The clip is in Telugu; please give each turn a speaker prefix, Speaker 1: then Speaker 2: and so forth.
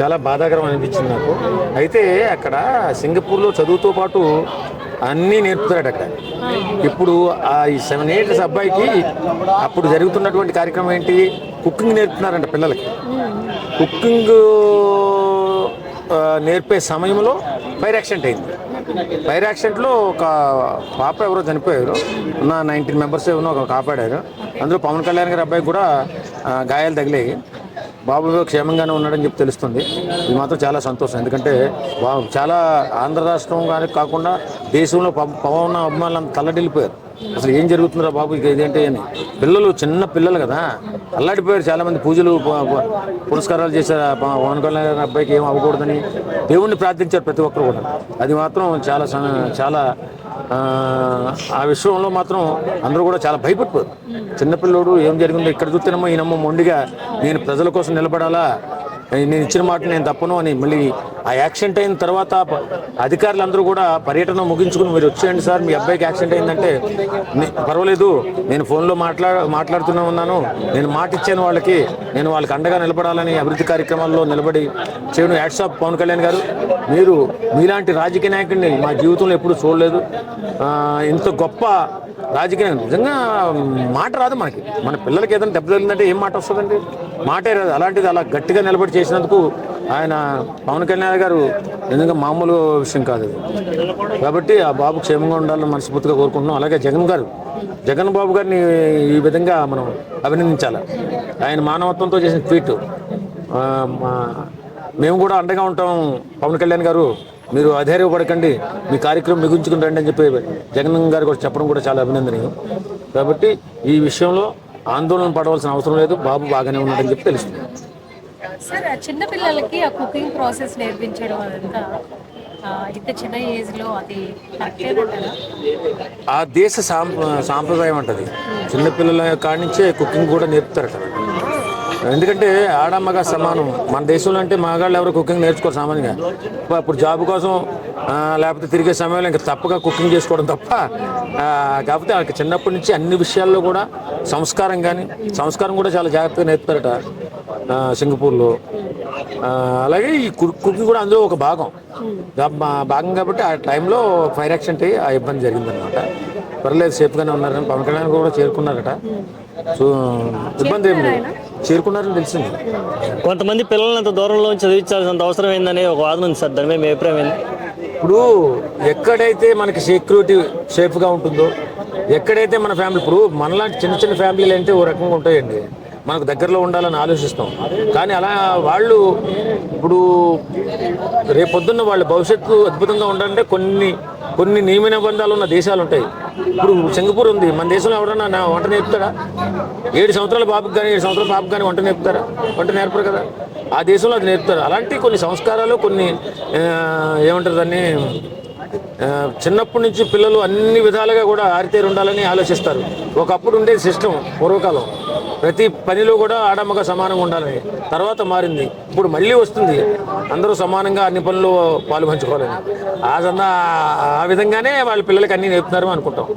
Speaker 1: చాలా బాధాకరం అనిపించింది నాకు. అయితే అక్కడ సింగపూర్‌లో చదువుతో పాటు అన్నీ నేర్పుతారట అక్కడ. ఇప్పుడు ఈ 7 ఇయర్స్ అబ్బాయికి అప్పుడు జరుగుతున్నటువంటి కార్యక్రమం ఏంటి? కుకింగ్ నేర్పుతున్నారంట పిల్లలకి. కుకింగ్ నేర్పే సమయంలో ఫైర్ యాక్సిడెంట్ అయింది. ఫైర్ యాక్సిడెంట్లో ఒక పాప ఎవరో చనిపోయారు. ఉన్న 19 మెంబర్స్ ఏమో ఒక కాపాడారు. అందులో పవన్ కళ్యాణ్ గారి అబ్బాయి కూడా గాయాలు తగిలాయి. బాబు క్షేమంగానే ఉన్నాడని చెప్పి తెలుస్తుంది. ఇది మాత్రం చాలా సంతోషం. ఎందుకంటే చాలా ఆంధ్ర రాష్ట్రం కానీ కాకుండా దేశంలో పవన్ అభిమానులు తల్లడిల్లిపోయారు. అసలు ఏం జరుగుతుందిరా బాబు ఇదేంటి అని. పిల్లలు చిన్న పిల్లలు కదా అల్లాడిపోయారు. చాలామంది పూజలు పురస్కారాలు చేశారు. పవన్ కళ్యాణ్ గారి అబ్బాయికి ఏం అవ్వకూడదని దేవుణ్ణి ప్రార్థించారు ప్రతి ఒక్కరు కూడా. అది మాత్రం చాలా చాలా ఆ విషయంలో మాత్రం అందరూ కూడా చాలా భయపడిపోయారు. చిన్నపిల్లోడు ఏం జరిగిందో ఇక్కడ చూస్తేనేమో ఈయనమ్మ మొండిగా నేను ప్రజల కోసం నిలబడాలా, నేను ఇచ్చిన మాట నేను తప్పను అని మళ్ళీ ఆ యాక్సిడెంట్ అయిన తర్వాత అధికారులందరూ కూడా పర్యటన ముగించుకుని మీరు వచ్చేయండి సార్ మీ అబ్బాయికి యాక్సిడెంట్ అయిందంటే పర్వాలేదు నేను ఫోన్లో మాట్లాడుతూనే ఉన్నాను, నేను మాట ఇచ్చాను వాళ్ళకి, నేను వాళ్ళకి అండగా నిలబడాలని అభివృద్ధి కార్యక్రమాల్లో నిలబడి చేయడం హ్యాట్స్ ఆఫ్ పవన్ కళ్యాణ్ గారు. మీరు మీలాంటి రాజకీయ నాయకుడిని మా జీవితంలో ఎప్పుడూ చూడలేదు. ఇంత గొప్ప రాజకీయ నిజంగా మాట రాదు మనకి. మన పిల్లలకి ఏదైనా దెబ్బ తగిలిందంటే ఏం మాట వస్తుందండి? మాటే రాదు. అలాంటిది అలా గట్టిగా నిలబడి చేసినందుకు ఆయన పవన్ కళ్యాణ్ గారు నిజంగా మామూలు విషయం కాదు. కాబట్టి ఆ బాబు క్షేమంగా ఉండాలని మనస్ఫూర్తిగా కోరుకుంటున్నాం. అలాగే జగన్ బాబు గారిని ఈ విధంగా మనం అభినందించాలి. ఆయన మానవత్వంతో చేసిన ట్వీట్ మేము కూడా అండగా ఉంటాం పవన్ కళ్యాణ్ గారు, మీరు అధైర్యపడకండి, మీ కార్యక్రమం మిగుంచుకుని రండి అని చెప్పి జగన్ గారు కూడా చెప్పడం కూడా చాలా అభినందనీయం. కాబట్టి ఈ విషయంలో ఆందోళన పడవలసిన అవసరం లేదు. బాబు బాగానే ఉన్నాడని చెప్పి తెలుస్తుంది.
Speaker 2: సార్ చిన్న పిల్లలకి ఆ కుకింగ్ ప్రాసెస్ నేర్పించడం అదంతా ఇంత చిన్న ఏజ్లో అది
Speaker 1: ఆ దేశ సాంప్రదాయం అంటది. చిన్నపిల్లల కాడి నుంచే కుకింగ్ కూడా నేర్పుతారట. ఎందుకంటే ఆడమ్మగా సమానం. మన దేశంలో అంటే మగాళ్ళు ఎవరు కుకింగ్ నేర్చుకోరు సామాన్యంగా. ఇప్పుడు జాబ్ కోసం లేకపోతే తిరిగే సమయంలో ఇంకా తప్పగా కుకింగ్ చేసుకోవడం తప్ప. కాకపోతే వాళ్ళకి చిన్నప్పటి నుంచి అన్ని విషయాల్లో కూడా సంస్కారం కూడా చాలా జాగ్రత్తగా నేర్పుతారట సింగపూర్లో. అలాగే ఈ కుకింగ్ కూడా అందులో ఒక భాగం కాబట్టి ఆ టైంలో ఫైర్ యాక్సిడెంట్ అయ్యి ఆ ఇబ్బంది జరిగిందనమాట. పర్లేదు సేఫ్గానే ఉన్నారని పవన్ కళ్యాణ్ కూడా చేరుకున్నారట. సో ఇబ్బంది ఏం లేదు, చేరుకున్నారని తెలిసింది.
Speaker 3: కొంతమంది పిల్లల్ని అంత దూరంలో చదివించాల్సినంత అవసరం ఏందని ఒక వాదన ఉంది సార్. దాని మీద మీ అభిప్రాయం ఏంది?
Speaker 1: ఇప్పుడు ఎక్కడైతే మనకి సెక్యూరిటీ సేఫ్గా ఉంటుందో, ఎక్కడైతే మన ఫ్యామిలీ ఇప్పుడు మనలాంటి చిన్న ఫ్యామిలీలు అంటే ఓ రకంగా ఉంటాయండి, మనకు దగ్గరలో ఉండాలని ఆలోచిస్తాం. కానీ అలా వాళ్ళు ఇప్పుడు రేపొద్దున్న వాళ్ళ భవిష్యత్తు అద్భుతంగా ఉండాలంటే కొన్ని నియమ నిబంధనలు ఉన్న దేశాలు ఉంటాయి. ఇప్పుడు సింగపూర్ ఉంది. మన దేశంలో ఎవరన్నా వంట నేర్పుతారా? 7 సంవత్సరాల బాబుకి కానీ 7 సంవత్సరాల పాపకు కానీ వంట నేర్పుతారా? వంట నేర్పరు కదా. ఆ దేశంలో అది నేర్పుతారు. అలాంటి కొన్ని సంస్కారాలు ఏమంటారు దాన్ని, చిన్నప్పటి నుంచి పిల్లలు అన్ని విధాలుగా కూడా ఆరితేరి ఉండాలని ఆలోచిస్తారు. ఒకప్పుడు ఉండే సిస్టమ్ పూర్వకాలం ప్రతి పనిలో కూడా ఆడమ్మగా సమానంగా ఉండాలని. తర్వాత మారింది. ఇప్పుడు మళ్ళీ వస్తుంది అందరూ సమానంగా అన్ని పనులు పాలు పంచుకోవాలని. ఆ విధంగానే వాళ్ళ పిల్లలకి అన్నీ నేర్పుతున్నారు అనుకుంటాం.